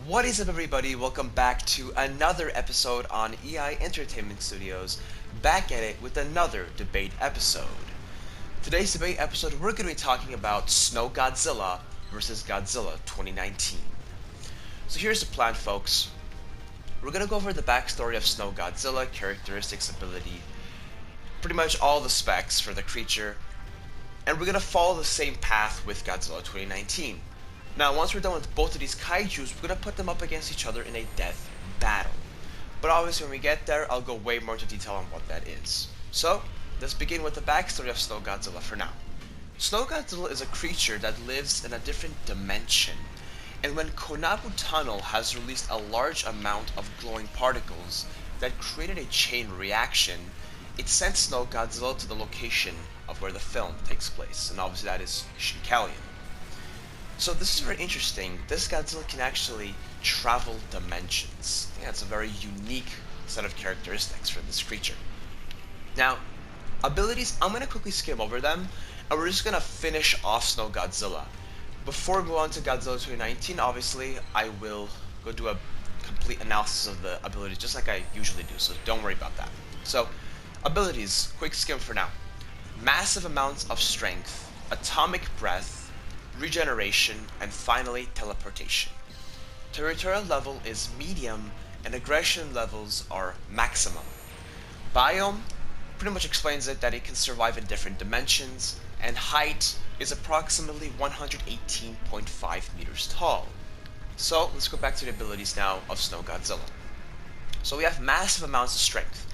What is up, everybody? Welcome back to another episode on EI Entertainment Studios, back at it with another debate episode. Today's debate episode, we're going to be talking about Snow Godzilla versus Godzilla 2019. So here's the plan, folks. We're going to go over the backstory of Snow Godzilla, characteristics, ability, pretty much all the specs for the creature, and we're going to follow the same path with Godzilla 2019. Now, once we're done with both of these kaijus, we're going to put them up against each other in a death battle. But obviously, when we get there, I'll go way more into detail on what that is. So, let's begin with the backstory of Snow Godzilla for now. Snow Godzilla is a creature that lives in a different dimension, and when Konbu Tunnel has released a large amount of glowing particles that created a chain reaction, it sent Snow Godzilla to the location of where the film takes place, and obviously that is Shinkalion. So this is very interesting. This Godzilla can actually travel dimensions. I think that's a very unique set of characteristics for this creature. Now, abilities, I'm going to quickly skim over them, and we're just going to finish off Snow Godzilla. Before we move on to Godzilla 2019, obviously, I will go do a complete analysis of the abilities, just like I usually do, so don't worry about that. So, abilities, quick skim for now. Massive amounts of strength, atomic breath, Regeneration, and finally Teleportation. Territorial level is medium, and aggression levels are maximum. Biome pretty much explains it that it can survive in different dimensions, and height is approximately 118.5 meters tall. So let's go back to the abilities now of Snow Godzilla. So we have massive amounts of strength.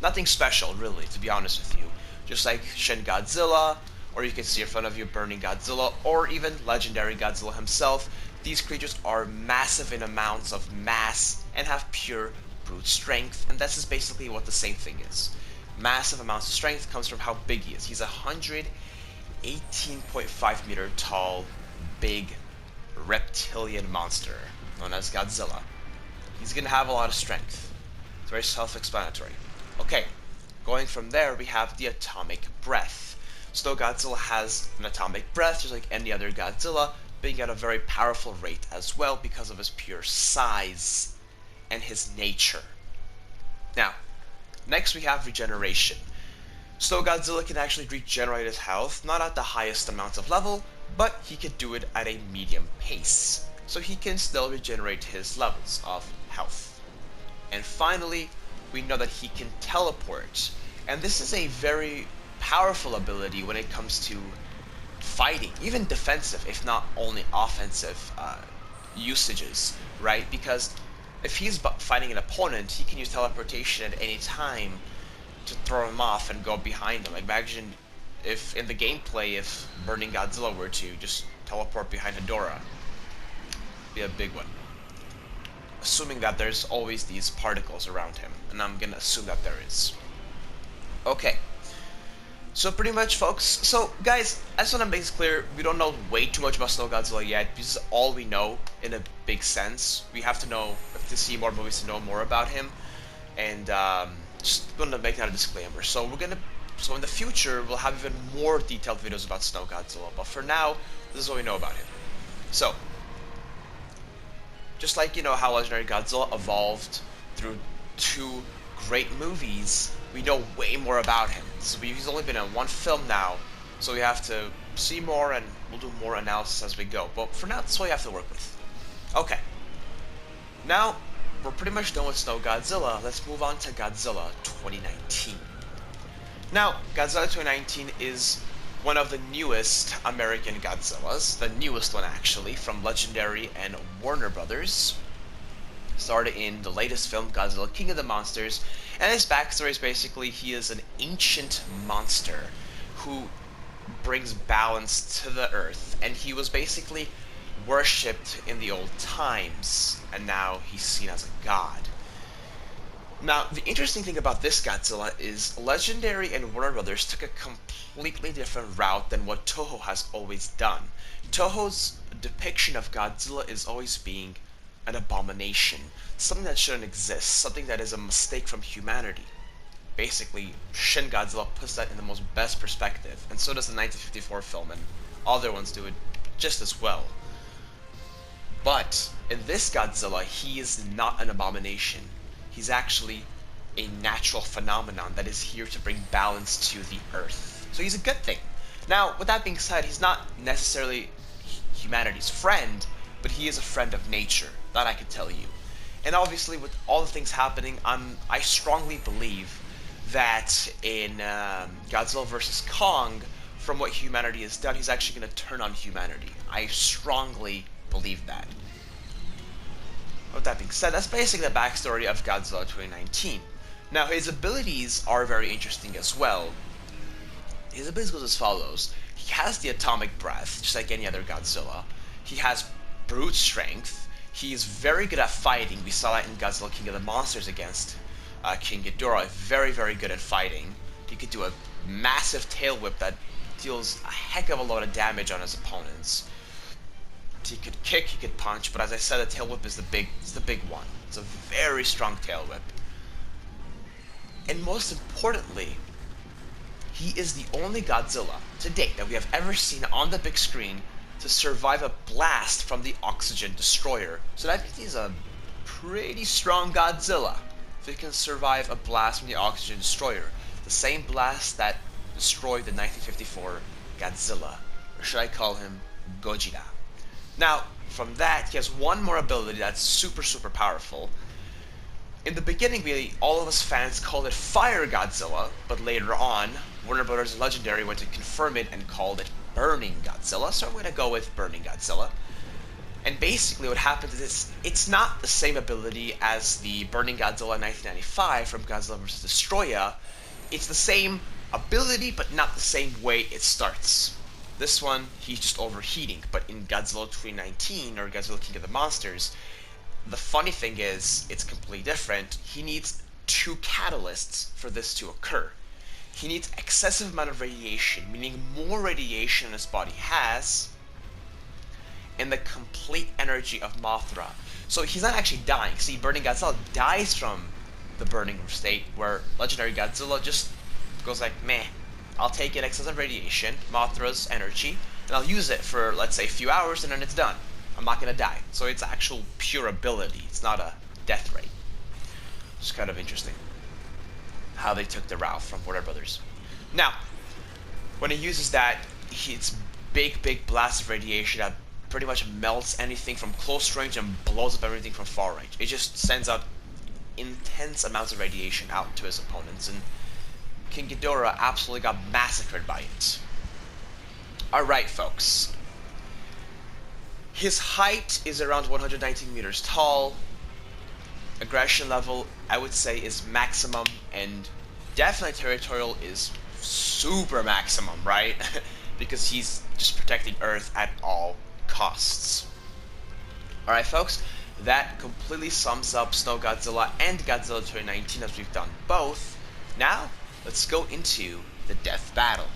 Nothing special, really, to be honest with you. Just like Shin Godzilla, or you can see in front of you Burning Godzilla, or even legendary Godzilla himself. These creatures are massive in amounts of mass and have pure brute strength, and this is basically what the same thing is. Massive amounts of strength comes from how big he is. He's a 118.5 meter tall, big reptilian monster known as Godzilla. He's gonna have a lot of strength. It's very self-explanatory. Okay, going from there, we have the atomic breath. Snow Godzilla has an atomic breath, just like any other Godzilla, being at a very powerful rate as well because of his pure size and his nature. Now, next we have Regeneration. Snow Godzilla can actually regenerate his health, not at the highest amounts of level, but he can do it at a medium pace. So he can still regenerate his levels of health. And finally, we know that he can teleport. And this is a very powerful ability when it comes to fighting, even defensive, if not only offensive usages, right? Because if he's fighting an opponent, he can use teleportation at any time to throw him off and go behind him. Like, imagine if in the gameplay, if Burning Godzilla were to just teleport behind Hedorah. Be a big one. Assuming that there's always these particles around him, and I'm gonna assume that there is. Okay. So pretty much, folks, so guys, I just want to make this clear, we don't know way too much about Snow Godzilla yet. This is all we know in a big sense. We have to see more movies to know more about him, and just going to make that a disclaimer. So in the future, we'll have even more detailed videos about Snow Godzilla, but for now, this is what we know about him. So, just like, you know, how Legendary Godzilla evolved through two great movies, we know way more about him. So he's only been in one film now, so we have to see more, and we'll do more analysis as we go. But for now, that's what we have to work with. Okay. Now, we're pretty much done with Snow Godzilla. Let's move on to Godzilla 2019. Now, Godzilla 2019 is one of the newest American Godzillas, the newest one actually, from Legendary and Warner Brothers. Started in the latest film, Godzilla King of the Monsters, and his backstory is basically he is an ancient monster who brings balance to the earth, and he was basically worshipped in the old times, and now he's seen as a god. Now, the interesting thing about this Godzilla is Legendary and Warner Brothers took a completely different route than what Toho has always done. Toho's depiction of Godzilla is always being an abomination, something that shouldn't exist, something that is a mistake from humanity. Basically, Shin Godzilla puts that in the most best perspective, and so does the 1954 film, and other ones do it just as well. But In this Godzilla, he is not an abomination. He's actually a natural phenomenon that is here to bring balance to the Earth. So he's a good thing. Now, with that being said, he's not necessarily humanity's friend, but he is a friend of nature. That I can tell you. And obviously, with all the things happening, I strongly believe that in Godzilla vs. Kong, from what humanity has done, he's actually going to turn on humanity. I strongly believe that. With that being said, that's basically the backstory of Godzilla 2019. Now, his abilities are very interesting as well. His abilities goes as follows. He has the atomic breath, just like any other Godzilla. He has brute strength. He is very good at fighting. We saw that in Godzilla King of the Monsters against King Ghidorah. Very, very good at fighting. He could do a massive tail whip that deals a heck of a lot of damage on his opponents. He could kick, he could punch, but as I said, the tail whip is the big one. It's a very strong tail whip. And most importantly, he is the only Godzilla to date that we have ever seen on the big screen to survive a blast from the Oxygen Destroyer. So that means he's a pretty strong Godzilla if he can survive a blast from the Oxygen Destroyer. The same blast that destroyed the 1954 Godzilla. Or should I call him Gojira? Now, from that, he has one more ability that's super, super powerful. In the beginning, all of us fans called it Fire Godzilla, but later on, Warner Bros. Legendary went to confirm it and called it Burning Godzilla, so I'm going to go with Burning Godzilla. And basically what happens is, it's not the same ability as the Burning Godzilla 1995 from Godzilla vs. Destroyer. It's the same ability, but not the same way it starts. This one, he's just overheating, but in Godzilla 2019, or Godzilla King of the Monsters, the funny thing is, it's completely different. He needs two catalysts for this to occur. He needs excessive amount of radiation, meaning more radiation than his body has, and the complete energy of Mothra. So he's not actually dying. See, Burning Godzilla dies from the burning state, where Legendary Godzilla just goes like, meh, I'll take in excessive radiation, Mothra's energy, and I'll use it for, let's say, a few hours, and then it's done. I'm not gonna die. So it's actual pure ability. It's not a death rate. It's kind of interesting how they took the route from Warner Brothers. Now, when he uses that, it's big, big blast of radiation that pretty much melts anything from close range and blows up everything from far range. It just sends out intense amounts of radiation out to his opponents, and King Ghidorah absolutely got massacred by it. Alright, folks. His height is around 119 meters tall. Aggression level, I would say, is maximum, and definitely Territorial is super maximum, right? Because he's just protecting Earth at all costs. Alright, folks, that completely sums up Snow Godzilla and Godzilla 2019 as we've done both. Now, let's go into the death battle.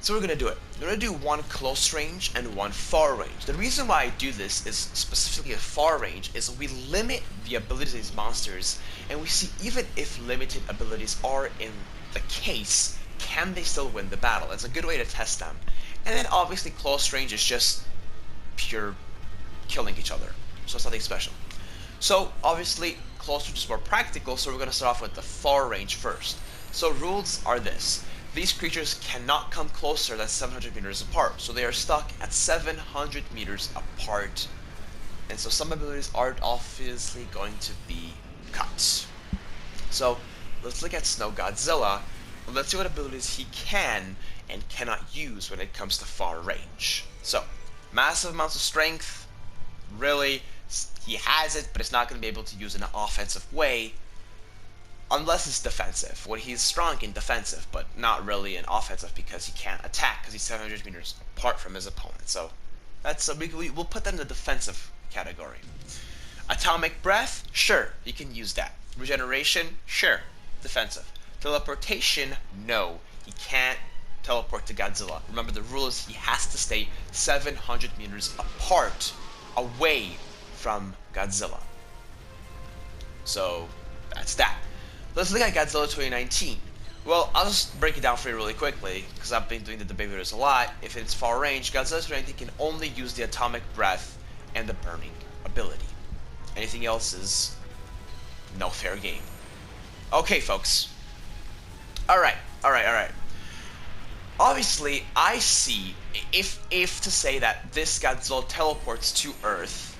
So we're going to do it. We're going to do one close range and one far range. The reason why I do this is specifically a far range is we limit the abilities of these monsters, and we see even if limited abilities are in the case, can they still win the battle? It's a good way to test them. And then obviously close range is just pure killing each other. So it's nothing special. So obviously close range is more practical, so we're going to start off with the far range first. So rules are this. These creatures cannot come closer than 700 meters apart, so they are stuck at 700 meters apart. And so some abilities are obviously going to be cut. So let's look at Snow Godzilla, and let's see what abilities he can and cannot use when it comes to far range. So, massive amounts of strength, really, he has it, but it's not going to be able to use in an offensive way. Unless it's defensive, when he's strong in defensive, but not really in offensive because he can't attack because he's 700 meters apart from his opponent. So that's we'll put that in the defensive category. Atomic breath, sure, you can use that. Regeneration, sure, defensive. Teleportation, no, he can't teleport to Godzilla. Remember, the rule is he has to stay 700 meters apart, away from Godzilla. So that's that. Let's look at Godzilla 2019. Well, I'll just break it down for you really quickly, because I've been doing the debate videos a lot. If it's far range, Godzilla 2019 can only use the atomic breath and the burning ability. Anything else is no fair game. Okay, folks. Alright. Obviously, I see, if to say that this Godzilla teleports to Earth,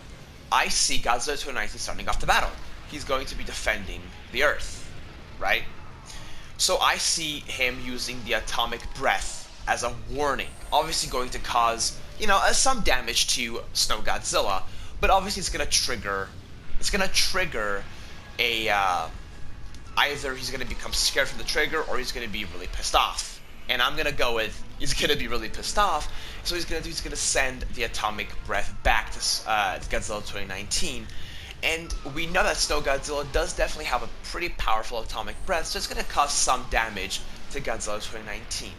I see Godzilla 2019 starting off the battle. He's going to be defending the Earth, right? So I see him using the atomic breath as a warning. Obviously going to cause, some damage to Snow Godzilla, but obviously it's going to trigger a, either he's going to become scared from the trigger or he's going to be really pissed off. And I'm going to go with, he's going to be really pissed off, so he's going to send the atomic breath back to Godzilla 2019. And we know that Snow Godzilla does definitely have a pretty powerful atomic breath, so it's going to cause some damage to Godzilla 2019.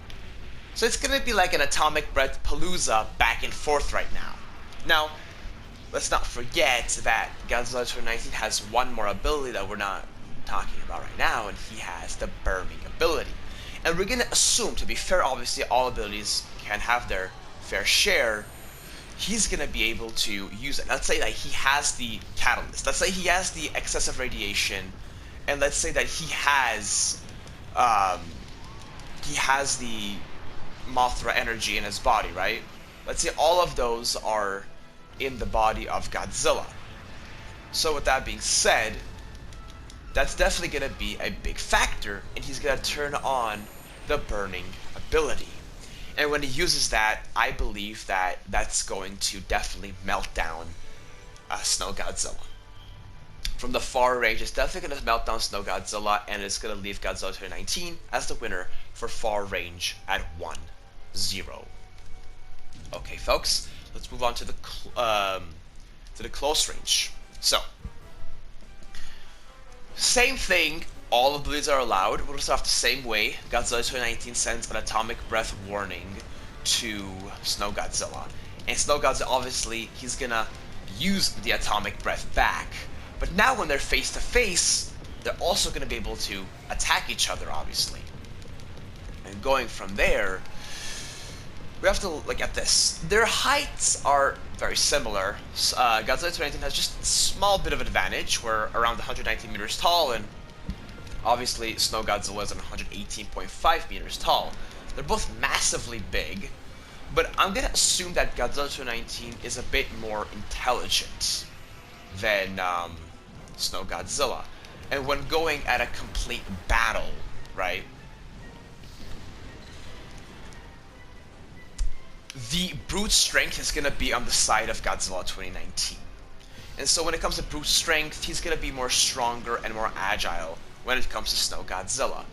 So it's going to be like an atomic breath palooza back and forth right now. Now, let's not forget that Godzilla 2019 has one more ability that we're not talking about right now, and he has the burning ability. And we're going to assume, to be fair, obviously all abilities can have their fair share. He's going to be able to use it. Let's say that he has the catalyst. Let's say he has the excessive radiation, and let's say that he has the Mothra energy in his body, right? Let's say all of those are in the body of Godzilla. So with that being said, that's definitely going to be a big factor, and he's going to turn on the burning ability. And when he uses that, I believe that that's going to definitely melt down Snow Godzilla. From the far range, it's definitely going to melt down Snow Godzilla, and it's going to leave Godzilla 2019 as the winner for far range at 1-0. Okay, folks, let's move on to the close range. So, same thing. All abilities are allowed. We'll start off the same way. Godzilla 2019 sends an atomic breath warning to Snow Godzilla. And Snow Godzilla, obviously, he's gonna use the atomic breath back. But now when they're face to face, they're also gonna be able to attack each other, obviously. And going from there, we have to look at this. Their heights are very similar. Godzilla 2019 has just a small bit of advantage. We're around 119 meters tall, and obviously, Snow Godzilla is 118.5 meters tall. They're both massively big, but I'm going to assume that Godzilla 2019 is a bit more intelligent than Snow Godzilla. And when going at a complete battle, right, the brute strength is going to be on the side of Godzilla 2019. And so when it comes to brute strength, he's going to be more stronger and more agile when it comes to Snow Godzilla.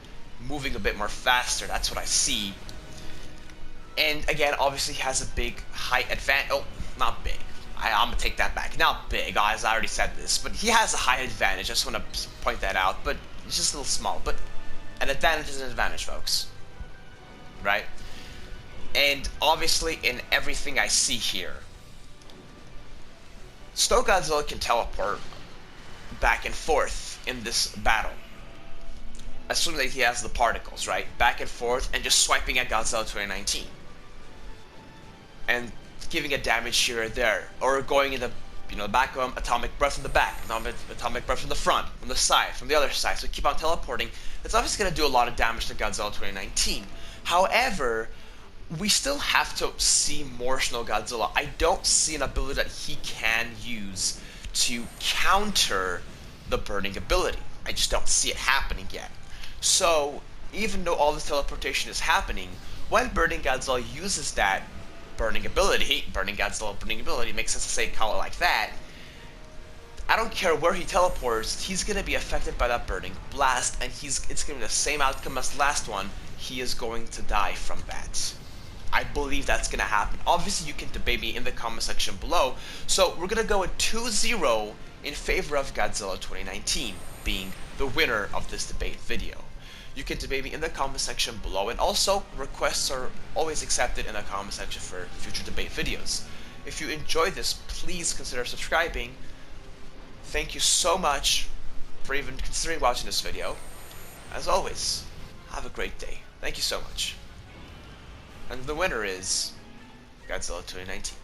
Moving a bit more faster, that's what I see. And again, obviously he has a big height advantage. Oh, not big. I'm gonna take that back. Not big, guys, I already said this. But he has a height advantage, I just want to point that out. But it's just a little small. But an advantage is an advantage, folks. Right? And obviously in everything I see here, Snow Godzilla can teleport back and forth in this battle. Assuming that he has the particles, right? Back and forth, and just swiping at Godzilla 2019. And giving a damage here or there. Or going in the back of him, atomic breath from the back, atomic breath from the front, from the side, from the other side. So keep on teleporting. It's obviously going to do a lot of damage to Godzilla 2019. However, we still have to see more Snow Godzilla. I don't see an ability that he can use to counter the burning ability. I just don't see it happening yet. So, even though all this teleportation is happening, when Burning Godzilla uses that burning ability, makes sense to say call it like that, I don't care where he teleports, he's going to be affected by that burning blast, and it's going to be the same outcome as the last one. He is going to die from that. I believe that's going to happen. Obviously, you can debate me in the comment section below. So, we're going to go with 2-0 in favor of Godzilla 2019, being the winner of this debate video. You can debate me in the comment section below, and also requests are always accepted in the comment section for future debate videos. If you enjoyed this, please consider subscribing. Thank you so much for even considering watching this video. As always, have a great day. Thank you so much. And the winner is Godzilla 2019.